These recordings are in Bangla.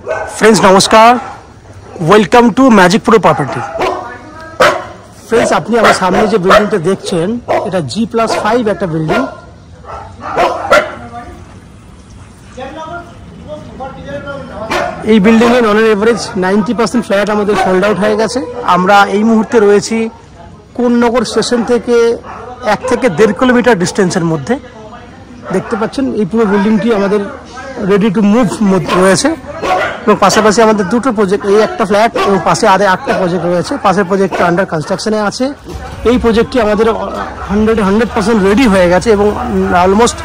फ्रेंड्स नमस्कार, welcome to magic pro property. Friends अपनी আমার সামনে যে বিল্ডিংটা দেখছেন এটা G+5 একটা বিল্ডিং। এই বিল্ডিং এর অন এভারেজ 90% ফ্ল্যাট আমাদের সোল্ড আউট হয়ে গেছে। আমরা এই মুহূর্তে রয়েছি কোন্নগর স্টেশন থেকে 1 থেকে 1.5 কিলোমিটার ডিস্টেন্সের মধ্যে। দেখতে পাচ্ছেন এই পুরো বিল্ডিংটি আমাদের রেডি টু মুভ রয়েছে এবং পাশাপাশি আমাদের দুটো প্রজেক্ট, এই একটা ফ্ল্যাট এবং পাশে আরো একটা প্রজেক্ট রয়েছে। পাশের প্রজেক্টটা আন্ডার কনস্ট্রাকশনে আছে। এই প্রজেক্টটি আমাদের 100% রেডি হয়ে গেছে এবং অলমোস্ট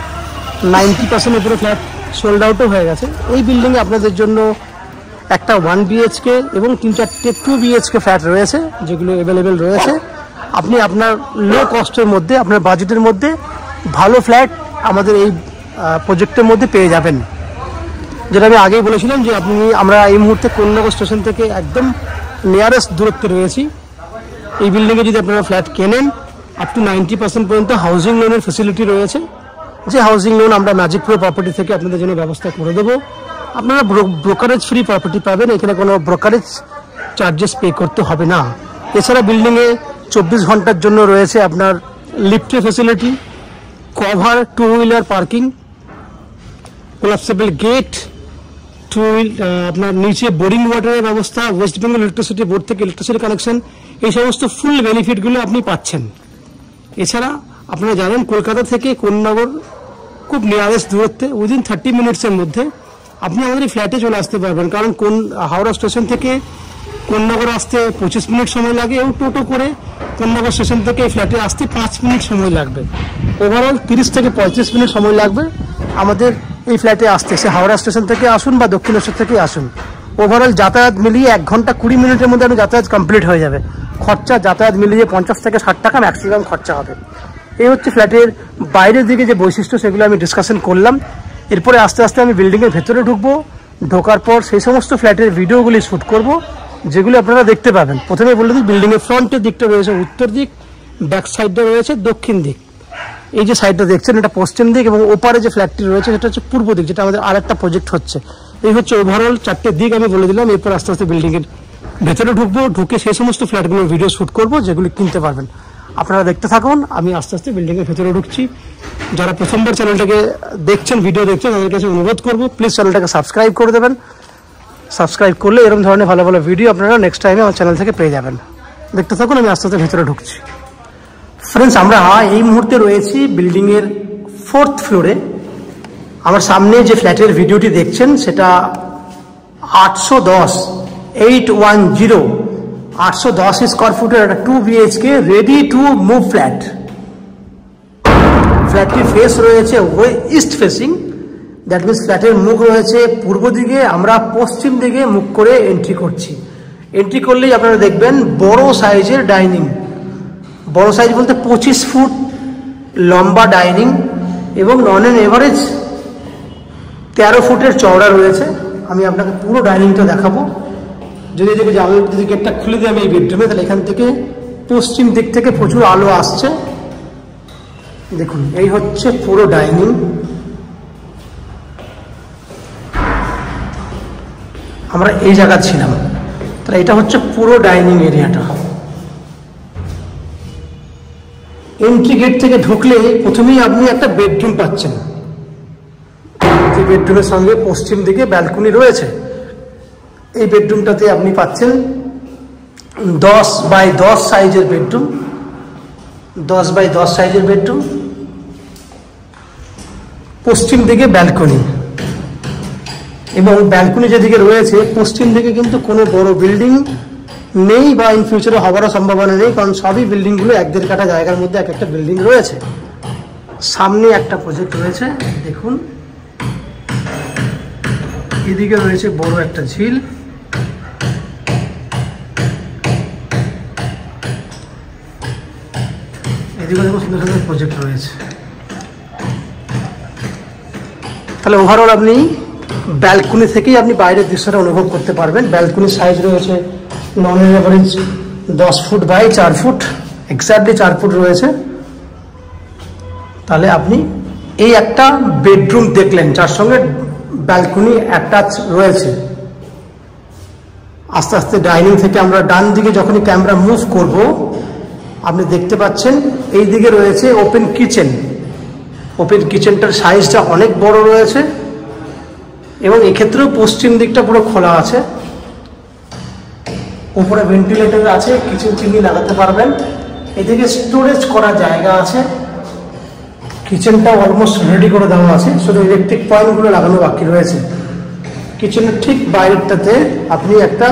90% উপরে ফ্ল্যাট সোল্ড আউটও হয়ে গেছে। এই বিল্ডিংয়ে আপনাদের জন্য একটা 1 BHK এবং 3-4টে 2 BHK ফ্ল্যাট রয়েছে যেগুলো অ্যাভেলেবেল রয়েছে। আপনি আপনার লো কস্টের মধ্যে, আপনার বাজেটের মধ্যে ভালো ফ্ল্যাট আমাদের এই প্রজেক্টের মধ্যে পেয়ে যাবেন। যেটা আমি আগেই বলেছিলাম যে আমরা এই মুহূর্তে কোন্নগর স্টেশন থেকে একদম নিয়ারেস্ট দূরত্বে রয়েছি। এই বিল্ডিংয়ে যদি আপনারা ফ্ল্যাট কেনেন আপ টু 90% পর্যন্ত হাউজিং লোনের ফেসিলিটি রয়েছে। যে হাউজিং লোন আমরা ম্যাজিক প্রো প্রপার্টি থেকে আপনাদের জন্য ব্যবস্থা করে দেবো। আপনারা ব্রোকারেজ ফ্রি প্রপার্টি পাবেন, এখানে কোনো ব্রোকারেজ চার্জেস পে করতে হবে না। এছাড়া বিল্ডিংয়ে 24 ঘন্টার জন্য রয়েছে আপনার লিফটের facility, cover, 2 wheeler parking, collapsible gate, আপনার নিচে বোরিং ওয়াটারের ব্যবস্থা, ওয়েস্ট বেঙ্গল ইলেকট্রিসিটি বোর্ড থেকে ইলেকট্রিসিটি কানেকশন, এই সমস্ত ফুল বেনিফিটগুলো আপনি পাচ্ছেন। এছাড়া আপনারা জানেন কলকাতা থেকে কোন্নগর খুব নিয়ারেস্ট দূরত্বে, উইদিন 30 মিনিটসের মধ্যে আপনি আমাদের এই ফ্ল্যাটে চলে আসতে পারবেন। কারণ হাওড়া স্টেশন থেকে কোন্নগর আসতে 25 মিনিট সময় লাগে এবং টোটো করে কোন্নগর স্টেশন থেকে এই ফ্ল্যাটে আসতে 5 মিনিট সময় লাগবে। ওভারঅল 30 থেকে 35 মিনিট সময় লাগবে আমাদের এই ফ্ল্যাটে আসতে। সে হাওড়া স্টেশন থেকে আসুন বা দক্ষিণেশ্বর থেকে আসুন, ওভারঅল যাতায়াত মিলিয়ে 1 ঘন্টা 20 মিনিটের মধ্যে আপনি যাতায়াত কমপ্লিট হয়ে যাবে। খরচা যাতায়াত মিলিয়ে 50 থেকে 60 টাকা ম্যাক্সিমাম খরচা হবে। এই হচ্ছে ফ্ল্যাটের বাইরের দিকে যে বৈশিষ্ট্য, সেগুলো আমি ডিসকাশন করলাম। এরপরে আস্তে আস্তে আমি বিল্ডিংয়ের ভেতরে ঢুকবো। ঢোকার পর সেই সমস্ত ফ্ল্যাটের ভিডিওগুলি শ্যুট করব যেগুলো আপনারা দেখতে পাবেন। প্রথমে বলে দিই, বিল্ডিংয়ের ফ্রন্টের দিকটা রয়েছে উত্তর দিক, ব্যাক সাইডটা রয়েছে দক্ষিণ দিক। এই যে সাইডটা দেখছেন এটা পশ্চিম দিক এবং ওপারে যে ফ্ল্যাটটি রয়েছে সেটা হচ্ছে পূর্ব দিক, যেটা আমাদের আরেকটা প্রজেক্ট হচ্ছে। এই হচ্ছে ওভারঅল 4টে দিক আমি বলে দিলাম। এরপর আস্তে আস্তে বিল্ডিংয়ের ভেতরে ঢুকবো, ঢুকে সেই সমস্ত ফ্ল্যাটগুলোর ভিডিও শ্যুট করবো যেগুলি কিনতে পারবেন। আপনারা দেখতে থাকুন, আমি আস্তে আস্তে বিল্ডিংয়ের ভেতরে ঢুকছি। যারা প্রথমবার চ্যানেলটাকে দেখছেন, ভিডিও দেখছেন, তাদের কাছে অনুরোধ করবো প্লিজ চ্যানেলটাকে সাবস্ক্রাইব করে দেবেন। সাবস্ক্রাইব করলে এরকম ধরনের ভালো ভালো ভিডিও আপনারা নেক্সট টাইমে আমার চ্যানেল থেকে পেয়ে যাবেন। দেখতে থাকুন, আমি আস্তে আস্তে ভেতরে ঢুকছি। ফ্রেন্ডস আমরা এই মুহূর্তে রয়েছি বিল্ডিংয়ের 4th ফ্লোরে। আমার সামনে যে ফ্ল্যাটের ভিডিওটি দেখছেন সেটা 810 স্কোয়ার ফুটের একটা 2 BHK ready to move flat. ফ্ল্যাটটির ফেস রয়েছে ইস্ট ফেসিং, দ্যাট মিনস ফ্ল্যাটের মুখ রয়েছে পূর্ব দিকে। আমরা পশ্চিম দিকে মুখ করে এন্ট্রি করছি। এন্ট্রি করলেই আপনারা দেখবেন বড় সাইজের ডাইনিং। বড় সাইজ বলতে 25 ফুট লম্বা ডাইনিং এবং অন এন এভারেজ 13 ফুটের চওড়া রয়েছে। আমি আপনাকে পুরো ডাইনিংটা দেখাবো। যদি গেটটা খুলে দিই আমি এই বেডরুমে, তাহলে এখান থেকে পশ্চিম দিক থেকে প্রচুর আলো আসছে। দেখুন এই হচ্ছে পুরো ডাইনিং। আমরা এই জায়গা ছিলাম, তাহলে এটা হচ্ছে পুরো ডাইনিং এরিয়াটা। এন্ট্রি গেট থেকে ঢুকলে প্রথমেই আপনি একটা বেডরুম পাচ্ছেন। যে বেডরুমের সঙ্গে পশ্চিম দিকে ব্যালকনি রয়েছে, এই বেডরুমটাতে আপনি পাচ্ছেন 10x10 সাইজের বেডরুম। 10x10 সাইজের বেডরুম, পশ্চিম দিকে ব্যালকনি। এবং ব্যালকনি যেদিকে রয়েছে পশ্চিম দিকে কিন্তু কোনো বড় বিল্ডিং নেই বা ইন ফিউচারে হওয়ারও সম্ভাবনা নেই, কারণ সবই বিল্ডিংগুলো 1-1.5 কাঠা জায়গার মধ্যে এক একটা বিল্ডিং রয়েছে। সামনে একটা প্রজেক্ট রয়েছে দেখুন, এদিকে রয়েছে বড় একটা ঝিল। এদিকে দেখুন সুন্দর সুন্দর প্রজেক্ট রয়েছে। তাহলে ওভারঅল আপনি ব্যালকনি থেকেই আপনি বাইরের দৃশ্যটা অনুভব করতে পারবেন। ব্যালকনির সাইজ রয়েছে non average 10 feet by 4 feet, exactly 4 feet রয়েছে। তাহলে আপনি এই একটা বেডরুম দেখলেন যার সঙ্গে ব্যালকনি অ্যাটাচ রয়েছে। আস্তে আস্তে ডাইনিং থেকে আমরা ডান দিকে যখনই ক্যামেরা মুভ করব, আপনি দেখতে পাচ্ছেন এই দিকে রয়েছে ওপেন কিচেন। ওপেন কিচেনটার সাইজটা অনেক বড় রয়েছে এবং এক্ষেত্রেও পশ্চিম দিকটা পুরো খোলা আছে। উপরে ভেন্টিলেটর আছে, কিচেন চিমনি লাগাতে পারবেন। এদিকে স্টোরেজ করার জায়গা আছে। কিচেনটা অলমোস্ট রেডি করে দেওয়া আছে, শুধু ইলেকট্রিক পয়েন্টগুলো লাগানো বাকি রয়েছে। কিচেনের ঠিক বাইরেটাতে আপনি একটা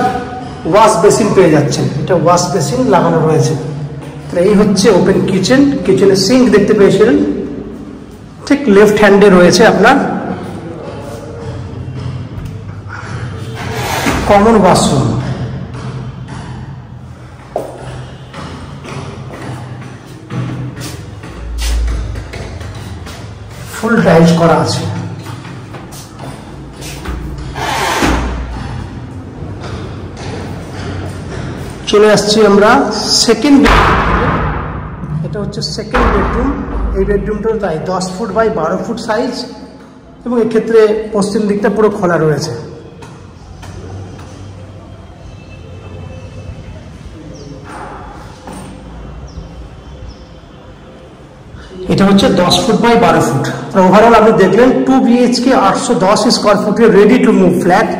ওয়াশ বেসিন পেয়ে যাচ্ছেন, এটা ওয়াশ বেসিন লাগানো রয়েছে। এই হচ্ছে ওপেন কিচেন। কিচেনের সিঙ্ক দেখতে পেয়েছিলেন, ঠিক লেফট হ্যান্ডে রয়েছে আপনার কমন ওয়াশরুম। ফুল টাইলস করা আছে। চলে আসছি আমরা সেকেন্ড বেডরুম। এটা হচ্ছে সেকেন্ড বেডরুম। এই বেডরুমটাও তাই 10 ফুট বাই 12 ফুট সাইজ এবং এক্ষেত্রে পশ্চিম দিকটা পুরো খোলা রয়েছে। এটা হচ্ছে 10 ফুট বাই 12 ফুট। ওভারঅল আপনি দেখলেন 2 BHK 810 স্কোয়ার ফুটের রেডি টু মুভ ফ্ল্যাট।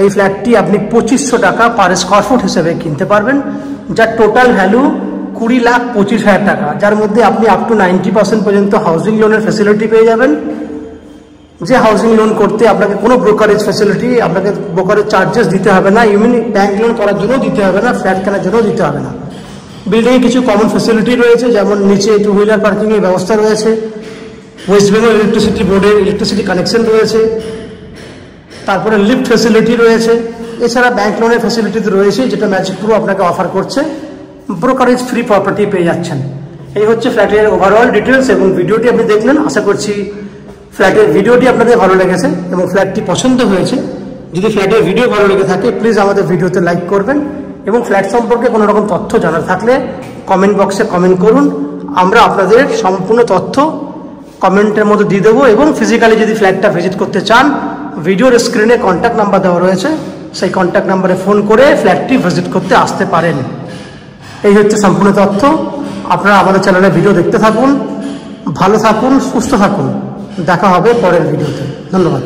এই ফ্ল্যাটটি আপনি 2500 টাকা পার স্কোয়ার ফুট হিসেবে কিনতে পারবেন, যার টোটাল ভ্যালু 20,25,000 টাকা, যার মধ্যে আপনি আপ টু 90% পর্যন্ত হাউজিং লোনের ফ্যাসিলিটি পেয়ে যাবেন। যে হাউজিং লোন করতে আপনাকে কোনো ব্রোকারেজ ফ্যাসিলিটি, আপনাকে ব্রোকারেজ চার্জেস দিতে হবে না, ইভেন ব্যাংক লোন করার জন্য দিতে হবে না, ফ্ল্যাট কেনার জন্য দিতে হবে না। বিল্ডিংয়ে কিছু কমন ফ্যাসিলিটি রয়েছে, যেমন নিচে 2 হুইলার পার্কিংয়ের ব্যবস্থা রয়েছে, ওয়েস্ট বেঙ্গল ইলেকট্রিসিটি বোর্ডের ইলেকট্রিসিটি কানেকশন রয়েছে, তারপরে লিফট ফ্যাসিলিটি রয়েছে। এছাড়া ব্যাংক লোনের ফ্যাসিলিটি রয়েছে, যেটা ম্যাজিক প্রো আপনাকে অফার করছে। ব্রোকারেজ ফ্রি প্রপার্টি পেয়ে যাচ্ছেন। এই হচ্ছে ফ্ল্যাটের ওভারঅল ডিটেলস এবং ভিডিওটি আপনি দেখলেন। আশা করছি ফ্ল্যাটের ভিডিওটি আপনাদের ভালো লেগেছে এবং ফ্ল্যাটটি পছন্দ হয়েছে। যদি ফ্ল্যাটের ভিডিও ভালো লেগে থাকে প্লিজ আমাদের ভিডিওতে লাইক করবেন এবং ফ্ল্যাট সম্পর্কে কোনো রকম তথ্য জানার থাকলে কমেন্ট বক্সে কমেন্ট করুন। আমরা আপনাদের সম্পূর্ণ তথ্য কমেন্টের মধ্যে দিয়ে দেবো এবং ফিজিক্যালি যদি ফ্ল্যাটটা ভিজিট করতে চান, ভিডিওর স্ক্রিনে কন্ট্যাক্ট নাম্বার দেওয়া রয়েছে, সেই কন্ট্যাক্ট নাম্বারে ফোন করে ফ্ল্যাটটি ভিজিট করতে আসতে পারেন। এই হচ্ছে সম্পূর্ণ তথ্য। আপনারা আমাদের চ্যানেলে ভিডিও দেখতে থাকুন, ভালো থাকুন, সুস্থ থাকুন। দেখা হবে পরের ভিডিওতে। ধন্যবাদ।